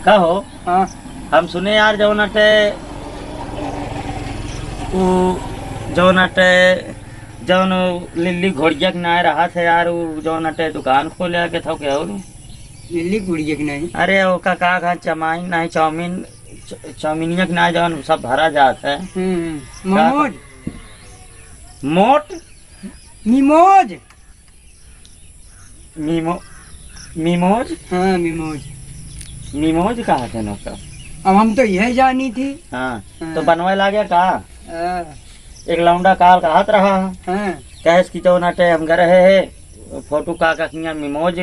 कहो हाँ हम सुने यार जौनटे जौन लिल्ली घोड़िया के ना रहा थे यार जौनटे दुकान खोले के था क्या लिल्ली गुड़िया की नहीं। अरे वो का चमाइन नहीं चाउमीनिया के ना जौन सब भरा जाता है मोमोज मोट मिमोज। मीमोज हाँ मिमोज। मीमोज कहा थे ना का अब हम तो यह जानी थी। हाँ तो बनवाए ला गया कहा हाँ एक लौंडा काल का हाथ रहा हाँ कैस की तो नाटे हम कर रहे है फोटो का मीमोज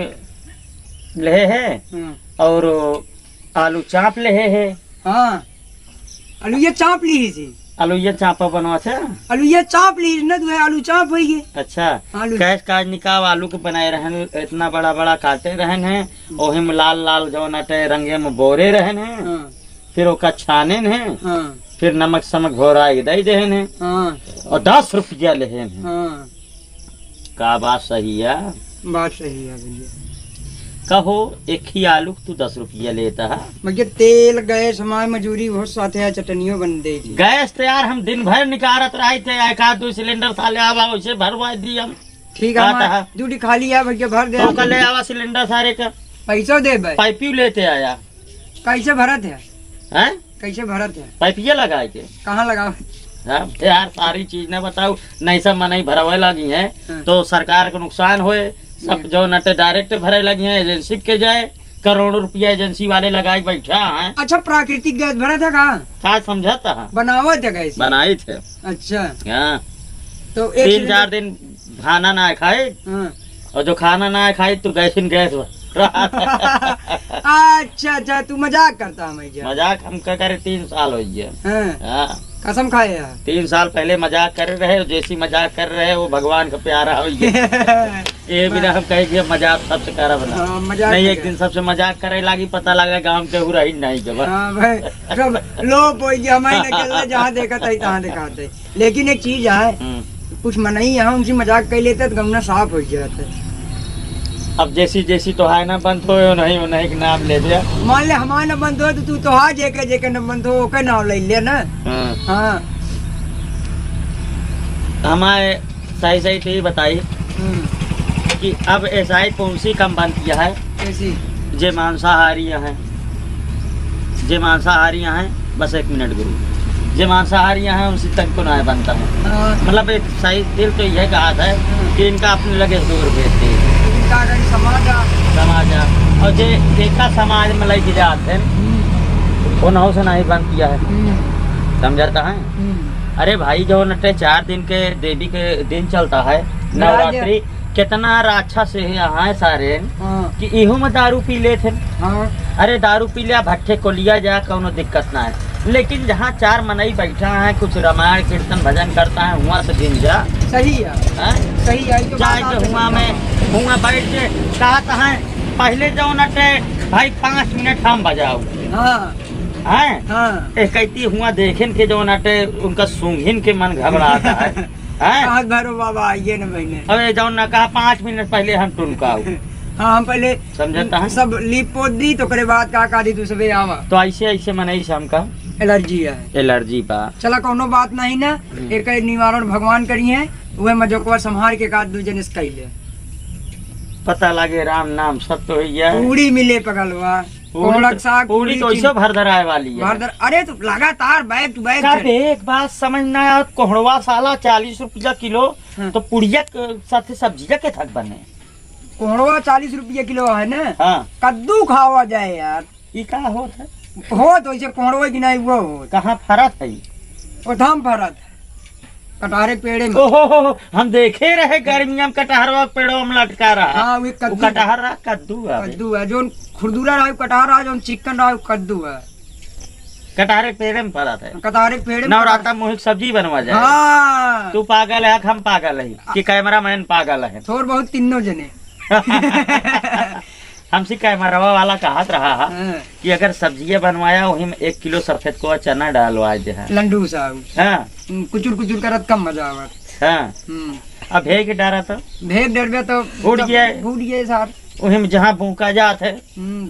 ले है और आलू चाप ले है। हाँ आलू ये चाप ली थी। आलू ये चापा बनवा थे आलू ये चाप ली न तो आलू चाप हो गए। अच्छा आलू कैस काज निकाल आलू के बनाए रहन इतना बड़ा बड़ा काटे रहन है ओहे में लाल लाल जो नाटे रंगे में बोरे रहन है हाँ फिर ओका छाने है हाँ फिर नमक समक घोरा के दे देहन है हाँ और 10 रुपया लेहन है। हाँ का बात सही है बात सही है भैया। कहो एक ही आलू तू 10 रुपया लेता है भैया तेल गैस हमारी मजूरी बहुत साथ है चटनियों बन दे थी। गैस तो यार हम दिन भर निकारत रहे थे एक आध 2 सिलेंडर साले आवा उसे भरवा दी हम ठीक का है कहा? हमारी ड्यूटी खाली है भैया भर दे। तो कल ले आवा सिलेंडर सारे का पैसा दे भाई। पाइपियो लेते आया कैसे भरत है हैं कैसे भरत है पाइपिया लगा के कहाँ लगाओ। हाँ, यार सारी चीज न बताओ नहीं सब मनाई भरवे लगी है हाँ। तो सरकार को नुकसान होए सब जो नटे डायरेक्ट भरे लगी है एजेंसी के जाए करोड़ों रुपया एजेंसी वाले लगाए बैठा है। अच्छा प्राकृतिक गैस भरा था कहाँ का समझाता है बनावा था गैस बनाई थे अच्छा हाँ तो एक 3-4 दिन खाना ना खाए हाँ। और जो खाना ना खाए तो गैस अच्छा अच्छा तू मजाक करता है भैया। मजाक हम क्या करे 3 साल हो गए हाँ, हाँ, कसम खाए यार। 3 साल पहले मजाक कर रहे हो जैसी मजाक कर रहे हो भगवान का प्यारा हो गया ये बिना हम कहे मजाक सबसे करा बना हाँ, मजाक नहीं नहीं एक दिन सबसे मजाक करे लागी पता लगा गांव के हुआ ही नहीं जब हाँ भाई सब लोग हमारे निकलते जहाँ देखा था तहाँ दिखाते। लेकिन एक चीज है कुछ मनई यहाँ उनसे मजाक कर लेते तो गमना साफ हो जाता। अब जैसी जैसी तो है ना बंद हो नहीं के नाम ले दिया मान ले हमारा न बंद हो तो तू तो हाँ जेके न बंद हो ओके नाम ले लिया ना। हाँ हमारे सही तो ये बताइए कि अब एसआई कौन सी कम बंद किया है कैसी जे मांसाहारियाँ हैं बस 1 मिनट गुरु जे मांसाहारियाँ हैं उनसे तक को ना बनता है मतलब एक सही दिल तो यह कहा था कि इनका अपने लगे दूर भेजते हैं समाज और जे देखा समाज में लग जाते हैं वो नौ से नहीं बंद किया है समझाता है। अरे भाई जो नटे 4 दिन के देवी के दिन चलता है नवरात्रि कितना अच्छा से यहाँ है सारे कि इहो में दारू पी ले थे। अरे दारू पी लिया भट्टे को लिया जा कोनो दिक्कत ना है लेकिन जहाँ 4 मनई बैठा है कुछ रामायण कीर्तन भजन करता है वहाँ से दिन जा सही है सही है जाए के हुआ बैठ के कहता है पहले जो नटे भाई 5 मिनट हम बजाओ कहती हुआ देखें के जो नटे उनका सूंघिन के मन घबराता है भरो बाबा आइए न महीने अरे जो न कहा 5 मिनट पहले हम टुनकाओ हाँ हम पहले समझता है सब लीप पोत दी तो करे बाद का दी तू सबे आवा तो ऐसे मनई शाम का एलर्जी पा चला कोनो बात नहीं ना एक निवारण भगवान करी है वह मजोकवा संहार के का 2 जन कैले पता लगे राम नाम सत्य हो गया पूरी मिले पगलवा पूरी तो ऐसे भरधराए वाली है अरे तो लगातार बैक टू बैक एक बात समझना कोहड़वा साला 40 रुपया किलो तो पुड़िया साथ सब्जिया के थक बने कोहड़वा 40 रुपया किलो है ना। हाँ कद्दू खावा जाए यार ये का होता हो तो ऐसे कोहड़वा की नहीं वो कहाँ फरत है वो धाम फरत कटारे पेड़े में ओहो हम देखे रहे गर्मिया में कटहरवा पेड़ों में लटका रहा। हाँ वो कटहर रहा कद्दू है जो खुरदूरा रहा कटहर रहा जो चिकन रहा कद्दू है कटारे पेड़े में पड़ा था कटारे पेड़े नवराता मुहिक सब्जी बनवा जाए। हाँ तू पागल है हम पागल है कि कैमरा मैन पागल है थोड़ बहुत तीनों जने हमसे कैमरा वाला कहत रहा कि अगर सब्जियां बनवाया वही में 1 किलो सफेद को चना डालवा दे लंडू साहब। हाँ कुचुर करत कम मजा आवत। हाँ अब भेग डारा तो भेग डरबे तो फूट गया सर वही में जहाँ भूखा जात है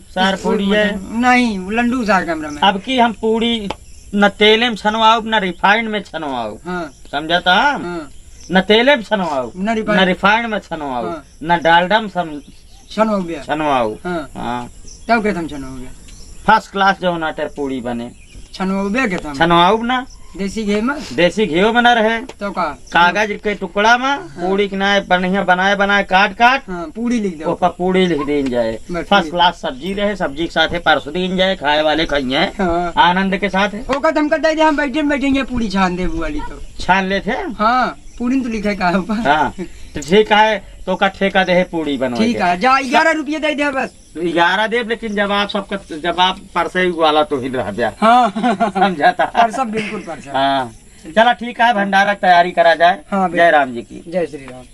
सार पूड़ी है। नहीं लंडू सार कमरा में। अब की हम पूड़ी न तेले में छनवाओ न रिफाइंड में छनवाओ। हाँ समझाता हाँ न तेले में छनवाओ न न रिफाइंड में छनवाओ हाँ। न डालडा में सन हो गया। छनवाओ। हाँ हाँ तब के तुम छन हो गया। फर्स्ट क्लास जो नाटे पूड़ी बने छन हो गया के तुम छनवाओ ना देसी घी में देसी घी बना रहे तो का कागज के टुकड़ा में पूड़ी के नाए बढ़िया बनाए बनाए काट काट हाँ पूड़ी लिख दो। ऊपर पूड़ी लिख दी जाए। बस फर्स्ट ठीक। क्लास सब्जी रहे सब्जी के साथ परस दी जाए खाए वाले खाइए हाँ आनंद के साथ ओका तुम कहते थे हम बैठे बैठेंगे पूड़ी छान दे वाली तो छान लेते। हाँ पूड़ी तो लिखा का ऊपर। हाँ तो ठीक है तो का ठेका दे पूड़ी बनवा ठीक है जा 11 रुपये दे दे बस। 11 देव लेकिन जब आप सबका जब आप परसे वाला तो ही रह गया। हाँ समझाता पर सब बिल्कुल पर सब। हाँ चला ठीक है भंडारा की तैयारी करा जाए। हाँ जय राम जी की। जय श्री राम।